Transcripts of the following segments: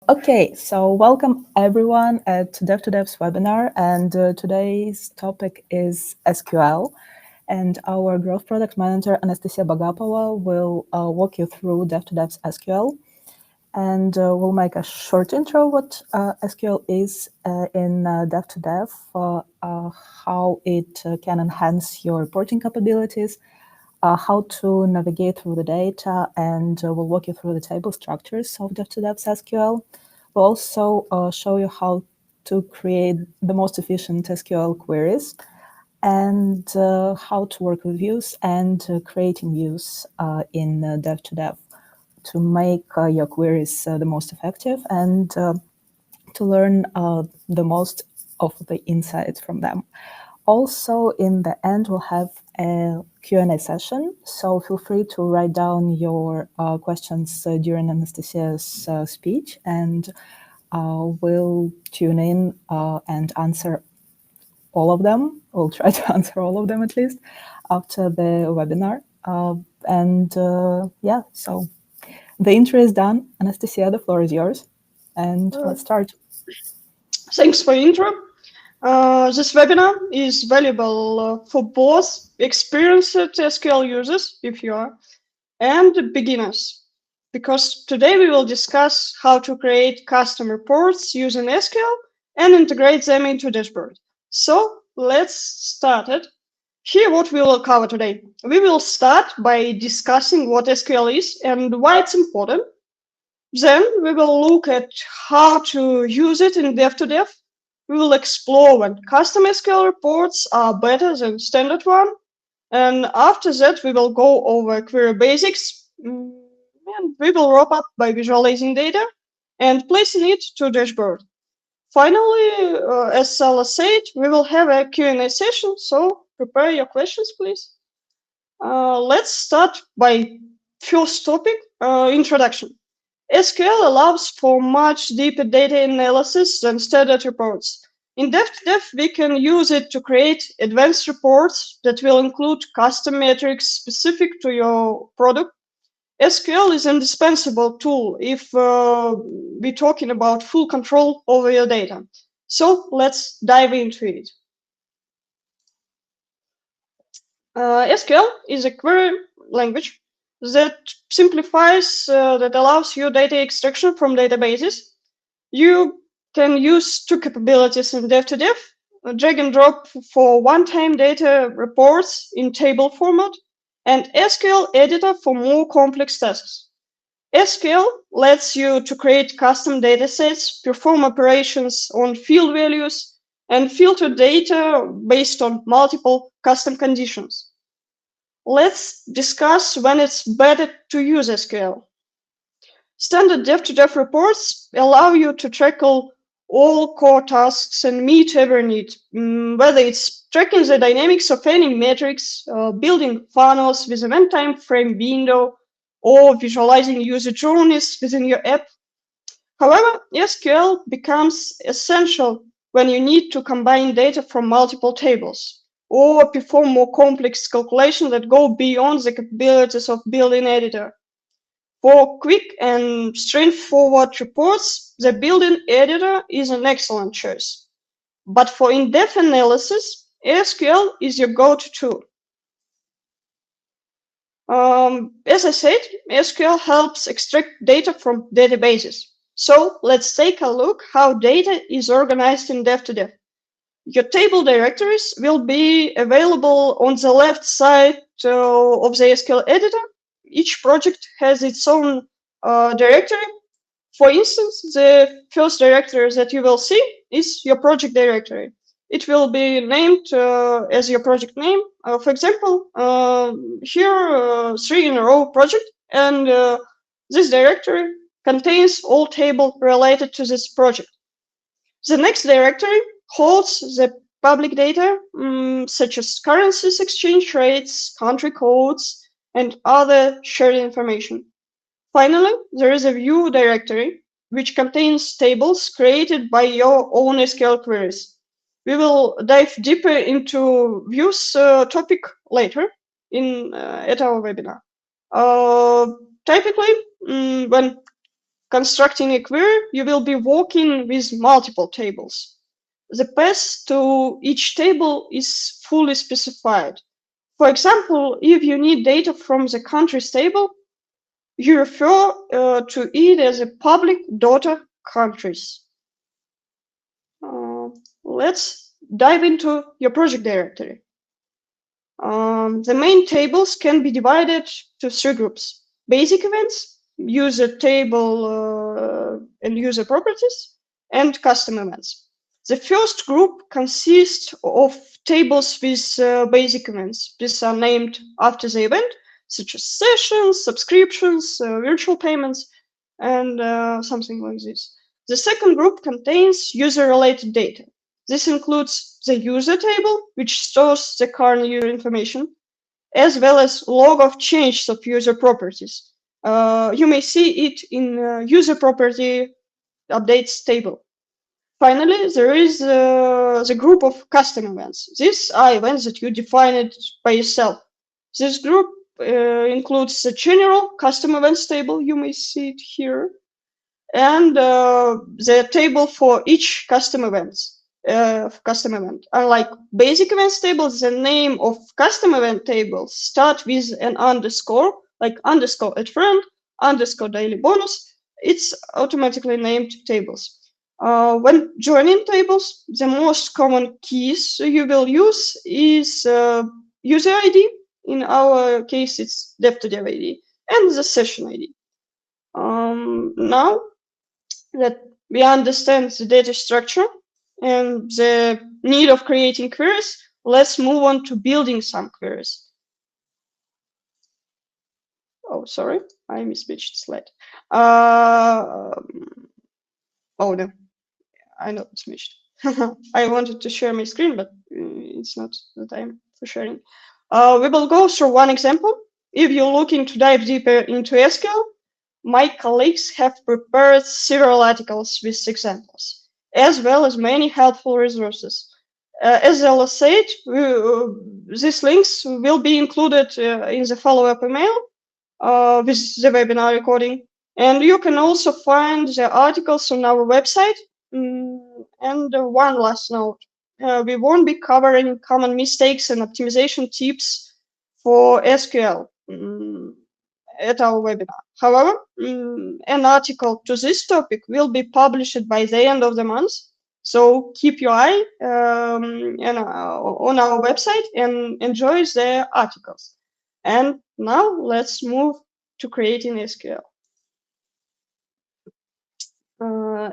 Okay, so welcome everyone at devtodev's webinar, and today's topic is SQL. And our growth product manager, Anastasia Bogapova, will walk you through devtodev's SQL. And we'll make a short intro what SQL is in devtodev, how it can enhance your reporting capabilities, how to navigate through the data, and we'll walk you through the table structures of devtodev's SQL. We'll also show you how to create the most efficient SQL queries and how to work with views and creating views in devtodev to make your queries the most effective and to learn the most of the insights from them. Also, in the end, we'll have a Q&A session, so feel free to write down your questions during Anastasia's speech, and we'll tune in and answer all of them. We'll try to answer all of them at least after the webinar. Yeah, so the intro is done. Anastasia, the floor is yours, and let's start. Thanks for intro. This webinar is valuable for both experienced SQL users, if you are, and beginners, because today we will discuss how to create custom reports using SQL and integrate them into dashboard. So let's start it. Here, what we will cover today. We will start by discussing what SQL is and why it's important. Then we will look at how to use it in devtodev. We will explore when custom SQL reports are better than standard one. And after that, we will go over query basics. And we will wrap up by visualizing data and placing it to dashboard. Finally, as Sala said, we will have a Q&A session, so prepare your questions, please. Let's start by first topic, introduction. SQL allows for much deeper data analysis than standard reports. In devtodev, we can use it to create advanced reports that will include custom metrics specific to your product. SQL is an indispensable tool if we're talking about full control over your data. So let's dive into it. SQL is a query language that simplifies, that allows you data extraction from databases. You can use two capabilities in devtodev, drag and drop for one-time data reports in table format, and SQL editor for more complex tasks. SQL lets you to create custom datasets, perform operations on field values, and filter data based on multiple custom conditions. Let's discuss when it's better to use SQL. Standard devtodev reports allow you to tackle all core tasks and meet every need, whether it's tracking the dynamics of any metrics, building funnels with event time frame window, or visualizing user journeys within your app. However, SQL becomes essential when you need to combine data from multiple tables or perform more complex calculations that go beyond the capabilities of built-in editor. For quick and straightforward reports, the built-in editor is an excellent choice. But for in-depth analysis, SQL is your go-to tool. As I said, SQL helps extract data from databases. So let's take a look how data is organized in devtodev. Your table directories will be available on the left side of the SQL editor. Each project has its own directory. For instance, the first directory that you will see is your project directory. It will be named as your project name. For example, here, 3 in a row project, and this directory contains all tables related to this project. The next directory holds the public data, such as currencies, exchange rates, country codes, and other shared information. Finally, there is a view directory, which contains tables created by your own SQL queries. We will dive deeper into views topic later at our webinar. Typically, when constructing a query, you will be working with multiple tables. The path to each table is fully specified. For example, if you need data from the countries table, you refer to it as a public data countries. Let's dive into your project directory. The main tables can be divided to 3 groups: basic events, user table and user properties, and custom events. The first group consists of tables with basic events. These are named after the event, such as sessions, subscriptions, virtual payments, and something like this. The second group contains user-related data. This includes the user table, which stores the current user information, as well as log of changes of user properties. You may see it in user property updates table. Finally, there is the group of custom events. These are events that you define by yourself. This group includes the general custom events table. You may see it here, and the table for each custom event. Unlike basic events tables, the name of custom event tables start with an underscore, like underscore at friend, underscore daily bonus. It's automatically named tables. When joining tables, the most common keys you will use is user ID. In our case, it's devtodev ID, and the session ID. Now that we understand the data structure and the need of creating queries, let's move on to building some queries. Oh, sorry, I mismatched slide. Oh no, I know it's mismatched. I wanted to share my screen, but it's not the time for sharing. We will go through one example. If you're looking to dive deeper into SQL, my colleagues have prepared several articles with examples, as well as many helpful resources. As Ella said, these links will be included in the follow-up email with the webinar recording. And you can also find the articles on our website. And one last note, we won't be covering common mistakes and optimization tips for SQL at our webinar. However, an article to this topic will be published by the end of the month. So keep your eye on our website and enjoy the articles. And now let's move to creating SQL.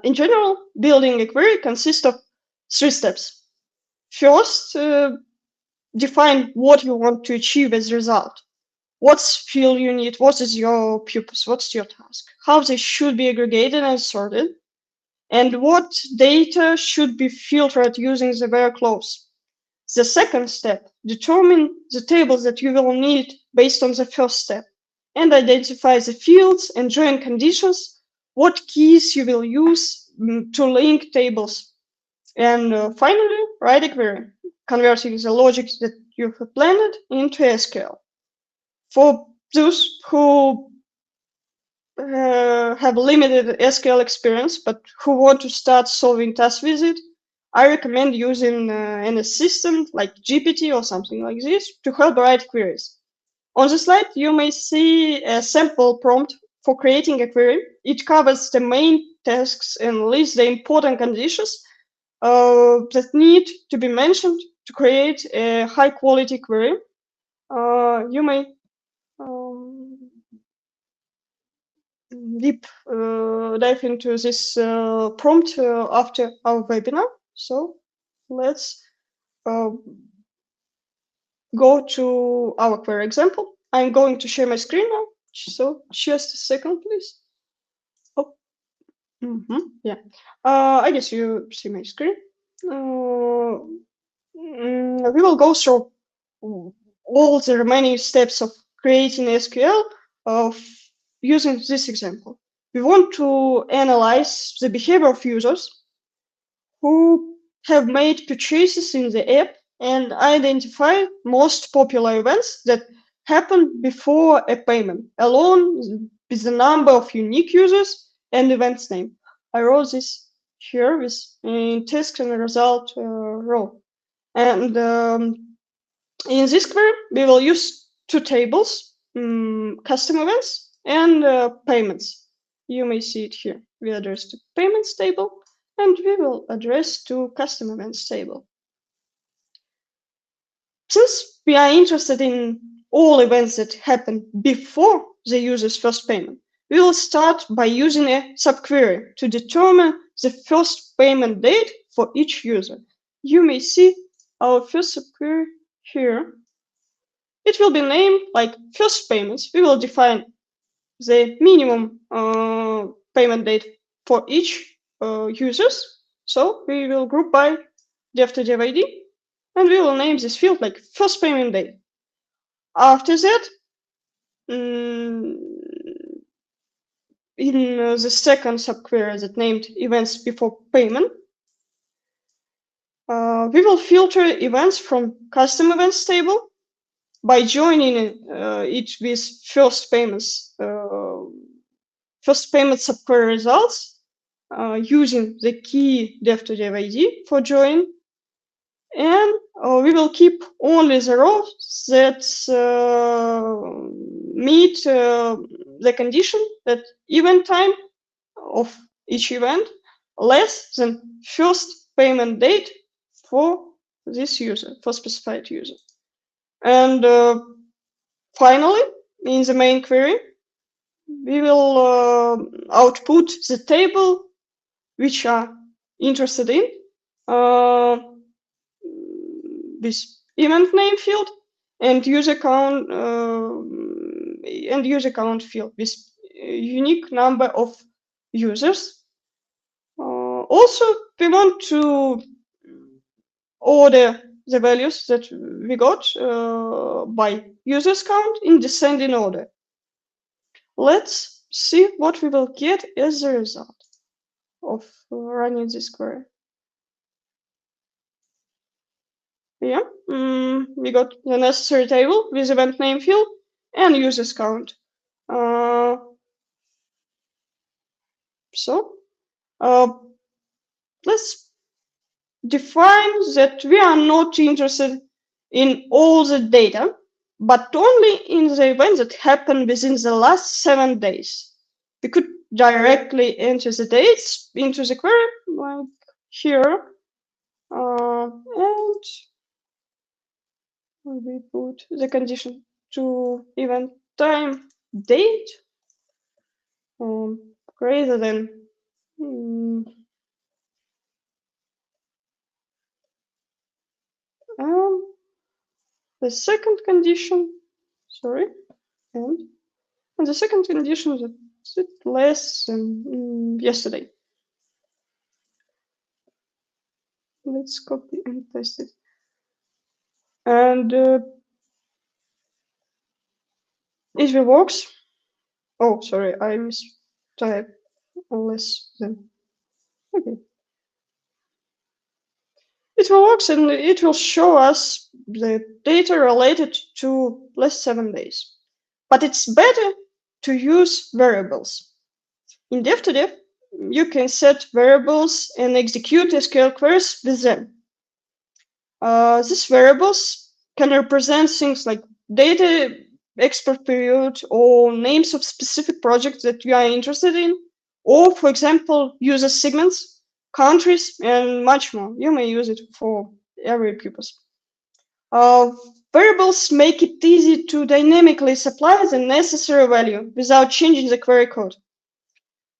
In general, building a query consists of 3 steps. First, define what you want to achieve as a result. What field you need, what is your purpose, what's your task, how they should be aggregated and sorted, and what data should be filtered using the where clause. The second step, determine the tables that you will need based on the first step, and identify the fields and join conditions, what keys you will use to link tables. And finally, write a query, converting the logic that you have planned into SQL. For those who have limited SQL experience but who want to start solving tasks with it, I recommend using an assistant like GPT or something like this to help write queries. On the slide, you may see a sample prompt for creating a query. It covers the main tasks and lists the important conditions that need to be mentioned to create a high-quality query. You may deep dive into this prompt after our webinar. So let's go to our query example. I'm going to share my screen now. So just a second, please. Oh, yeah. I guess you see my screen. We will go through all the remaining steps of creating SQL using this example. We want to analyze the behavior of users who have made purchases in the app and identify most popular events that happen before a payment, along with the number of unique users and events name. I wrote this here with task and result row. And in this query, we will use two tables, custom events and payments. You may see it here. We address to payments table, and we will address to custom events table. Since we are interested in all events that happen before the user's first payment, we will start by using a subquery to determine the first payment date for each user. You may see our first subquery here. It will be named like first payments. We will define the minimum payment date for each users. So we will group by devtodev ID, and we will name this field like first payment date. After that, in the second subquery that named events before payment, we will filter events from custom events table by joining it with first payment subquery results using the key devtodev ID for join, and we will keep only the rows that meet the condition that event time of each event less than first payment date for this user, for specified user. And finally, in the main query, we will output the table which are interested in this event name field and user count field with unique number of users. Also, we want to order the values that we got by users count in descending order. Let's see what we will get as a result of running this query. Yeah, we got the necessary table with event name field and users count. So let's define that we are not interested in all the data, but only in the events that happen within the last 7 days. We could directly enter the dates into the query, like here, and we put the condition to event time date greater than the second condition, sorry, and the second condition is less than yesterday. Let's copy and paste it. And if it works, oh, sorry, I mistyped less than, okay. It will work and it will show us the data related to last 7 days. But it's better to use variables. In devtodev, you can set variables and execute SQL queries with them. These variables can represent things like data export period or names of specific projects that you are interested in, or, for example, user segments, countries, and much more. You may use it for every purpose. Variables make it easy to dynamically supply the necessary value without changing the query code.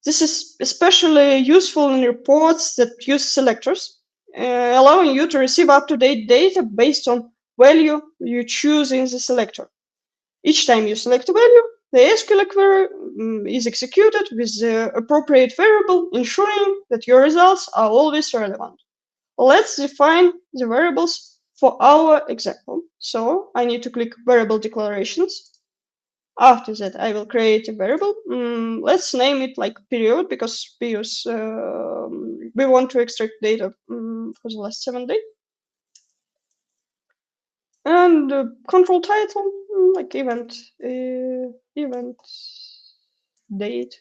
This is especially useful in reports that use selectors, allowing you to receive up-to-date data based on value you choose in the selector. Each time you select a value, the SQL query is executed with the appropriate variable, ensuring that your results are always relevant. Let's define the variables for our example. So I need to click Variable Declarations. After that, I will create a variable. Let's name it like period, because we want to extract data for the last 7 days. And control title, like event date,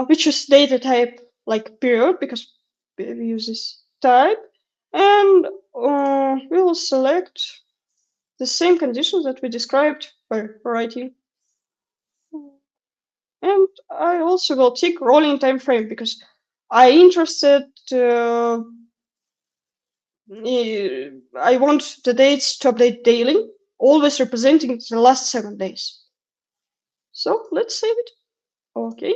which is data type like period, because we use this type, and we will select the same conditions that we described by writing. And I also will tick rolling time frame because I interested. I want the dates to update daily, always representing the last 7 days. So let's save it. Okay.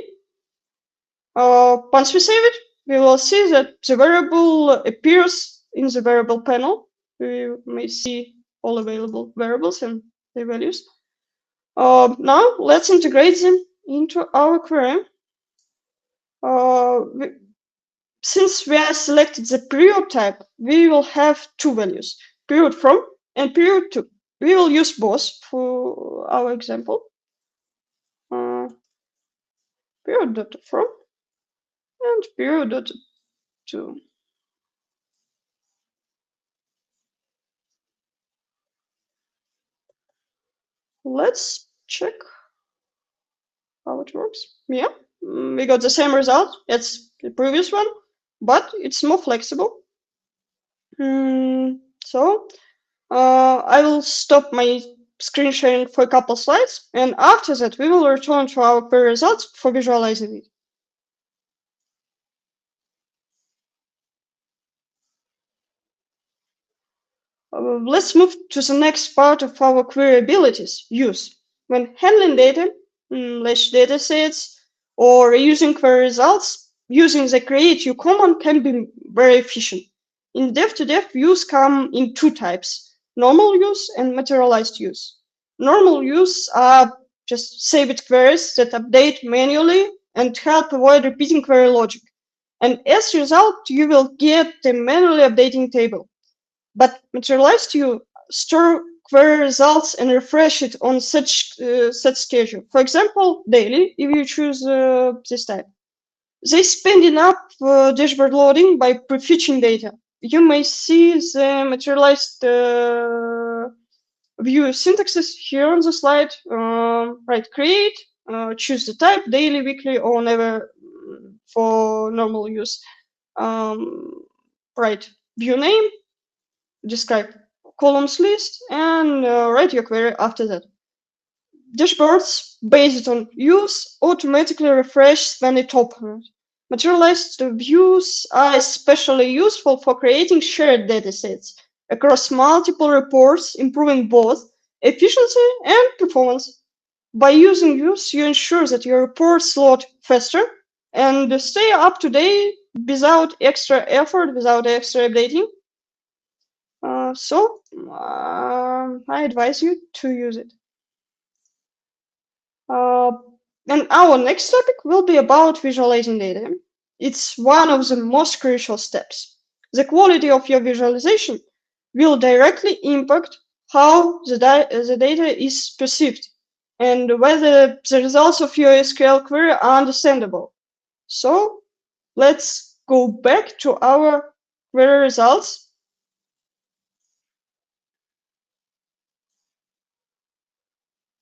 Once we save it, we will see that the variable appears in the variable panel. We may see all available variables and their values. Now let's integrate them into our query. Since we have selected the period type, we will have two values, period from and period to. We will use both for our example. Period data from and period data to. Let's check how it works. Yeah, we got the same result as the previous one, but it's more flexible. So I will stop my screen sharing for a couple slides, and after that we will return to our query results for visualizing it. Let's move to the next part of our query abilities, use. When handling data, data sets, or using query results, using the create you command can be very efficient. In dev-to-dev, use come in two types, normal use and materialized use. Normal use are just saved queries that update manually and help avoid repeating query logic. And as a result, you will get the manually updating table. But materialized you store query results and refresh it on such set schedule. For example, daily, if you choose this type. They spend enough dashboard loading by prefetching data. You may see the materialized view syntaxes here on the slide. Right, create, choose the type, daily, weekly, or never for normal use. Right, view name, describe columns list, and write your query after that. Dashboards based on use automatically refresh when it opened. Materialized views are especially useful for creating shared datasets across multiple reports, improving both efficiency and performance. By using views, you ensure that your reports load faster and stay up to date without extra effort, without extra updating. So I advise you to use it. And our next topic will be about visualizing data. It's one of the most crucial steps. The quality of your visualization will directly impact how the data is perceived and whether the results of your SQL query are understandable. So let's go back to our query results.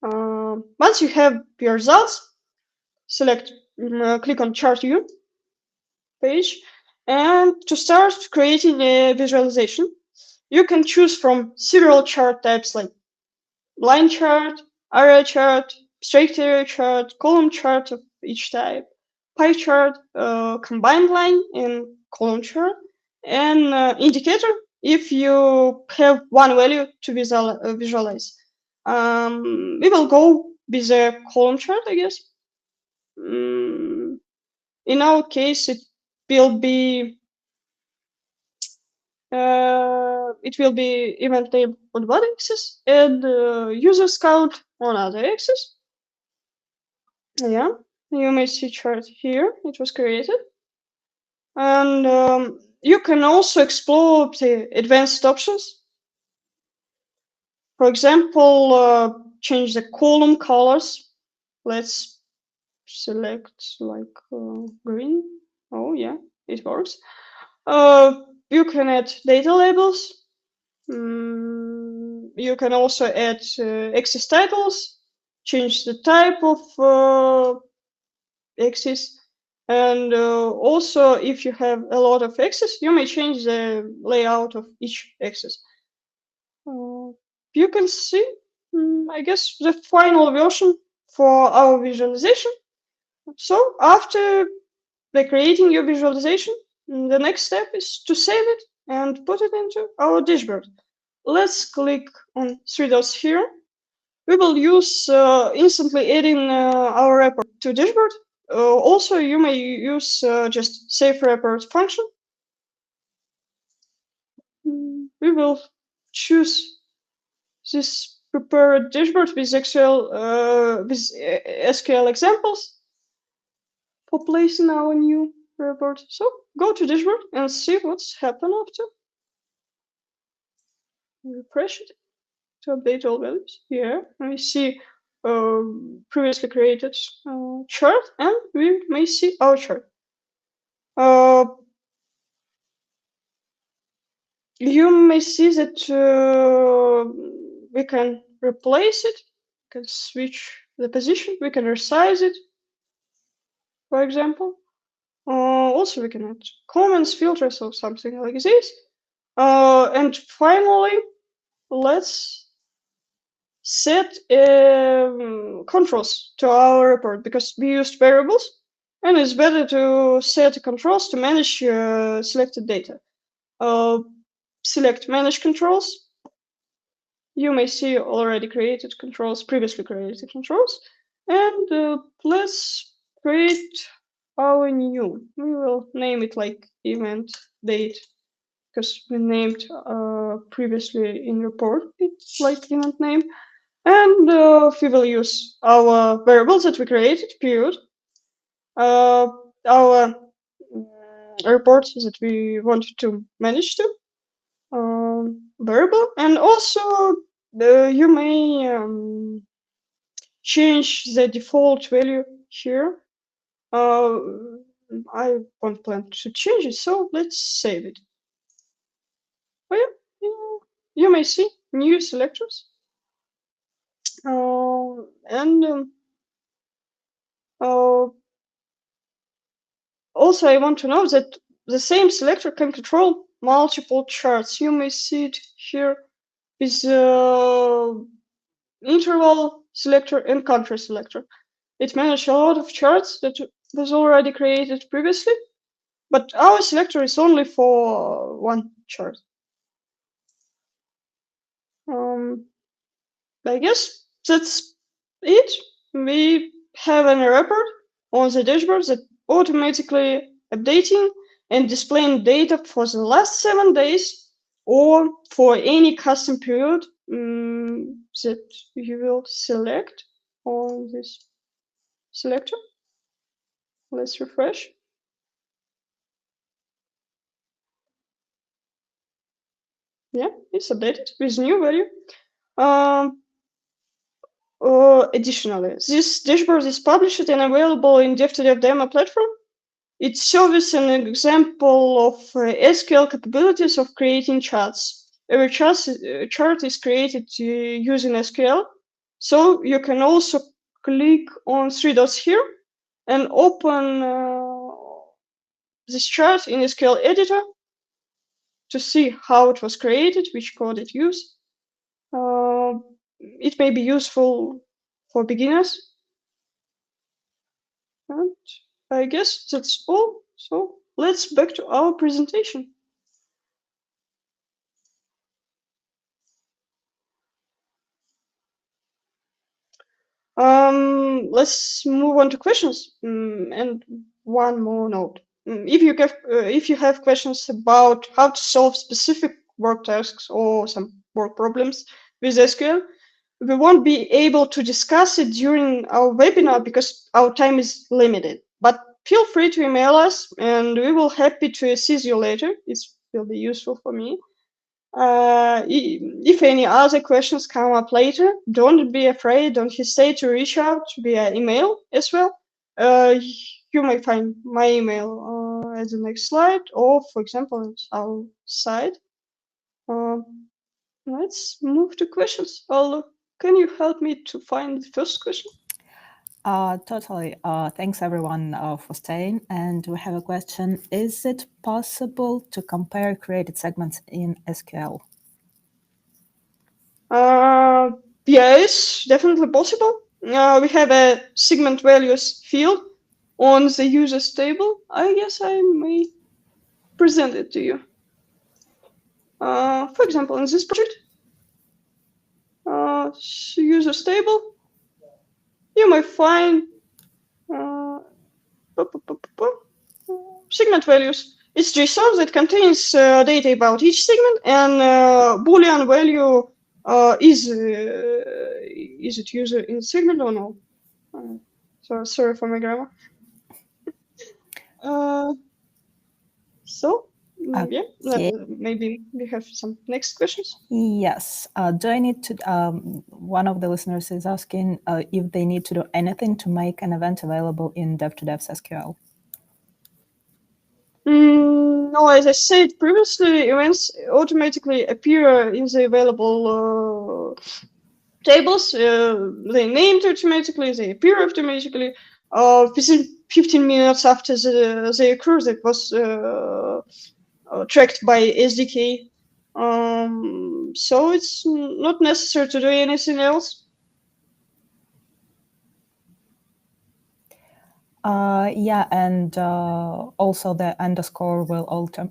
Once you have your results, click on Chart View page, and to start creating a visualization, you can choose from several chart types like line chart, area chart, straight area chart, column chart of each type, pie chart, combined line and column chart, and indicator if you have one value to visualize. We will go with a column chart, I guess. In our case, it will be event name on one axis and users count on other axis. Yeah, you may see chart here. It was created, and you can also explore the advanced options. For example, change the column colors. Let's select like green. Oh yeah, it works. You can add data labels. You can also add access titles, change the type of axis. And also, if you have a lot of axes, you may change the layout of each axis. You can see, I guess, the final version for our visualization. So after creating your visualization, the next step is to save it and put it into our dashboard. Let's click on three dots here. We will use instantly adding our report to dashboard. Also, you may use just save report function. We will choose this prepared dashboard with SQL examples for placing our new report. So go to dashboard and see what's happened after. Refresh it to update all values. Here we see previously created chart, and we may see our chart. You may see that we can replace it, we can switch the position, we can resize it, for example. Also, we can add comments, filters, or something like this. And finally, let's set controls to our report, because we used variables, and it's better to set controls to manage selected data. Select manage controls. You may see already created controls, previously created controls, and let's create our new. We will name it like event date, because we named previously in report it's like event name. And we will use our variables that we created, period, our reports that we wanted to manage to, variable, and also you may change the default value here. I won't plan to change it, so let's save it. Oh yeah, you may see new selectors. Also, I want to know that the same selector can control multiple charts. You may see it here with interval selector and country selector. It manages a lot of charts that was already created previously, but our selector is only for one chart. I guess that's it. We have a report on the dashboard that automatically updating and displaying data for the last 7 days, or for any custom period that you will select on this selector. Let's refresh. Yeah, it's updated with new value. Additionally, this dashboard is published and available in devtodev demo platform. It serves an example of SQL capabilities of creating charts. Every chart is created using SQL, so you can also click on three dots here and open this chart in SQL editor to see how it was created, which code it used. It may be useful for beginners. And I guess that's all. So let's back to our presentation. Let's move on to questions. And one more note. If you have questions about how to solve specific work tasks or some work problems with SQL, we won't be able to discuss it during our webinar because our time is limited. But feel free to email us, and we will happy to assist you later. It will be useful for me. If any other questions come up later, don't be afraid, don't hesitate to reach out via email as well. You may find my email at the next slide, or for example, at our site. Let's move to questions. Olu, can you help me to find the first question? Totally. Thanks everyone for staying. And we have a question. Is it possible to compare created segments in SQL? Yeah, it's definitely possible. We have a segment values field on the users table. I guess I may present it to you. For example, in this project, users table, you may find segment values. It's JSON that contains data about each segment, and Boolean value is it user in segment or no? So sorry for my grammar. So yeah, Okay. maybe we have some next questions. Yes. Do I need to? One of the listeners is asking if they need to do anything to make an event available in devtodev's SQL. No, as I said previously, events automatically appear in the available tables. They named automatically, they appear automatically. Within 15 minutes after they occur, that was tracked by SDK. So it's not necessary to do anything else. Yeah, and also the underscore will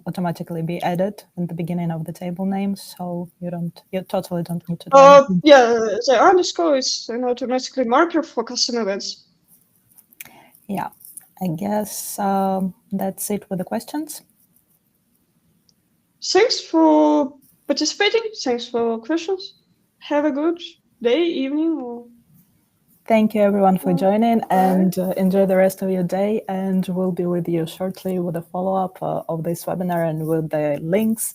automatically be added in the beginning of the table name, so you totally don't need to do anything. Yeah, the underscore is an automatically marker for custom events. Yeah, I guess that's it with the questions. Thanks for participating. Thanks for questions. Have a good day, evening, or Thank you everyone for joining, bye. and enjoy the rest of your day. And we'll be with you shortly with a follow-up of this webinar and with the links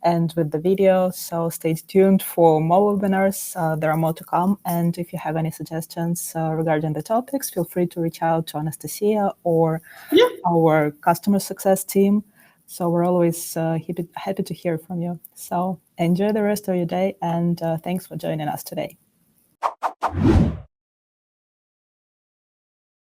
and with the video. So stay tuned for more webinars. There are more to come. And if you have any suggestions regarding the topics, feel free to reach out to Anastasia or our customer success team. So we're always happy to hear from you. So enjoy the rest of your day, and thanks for joining us today.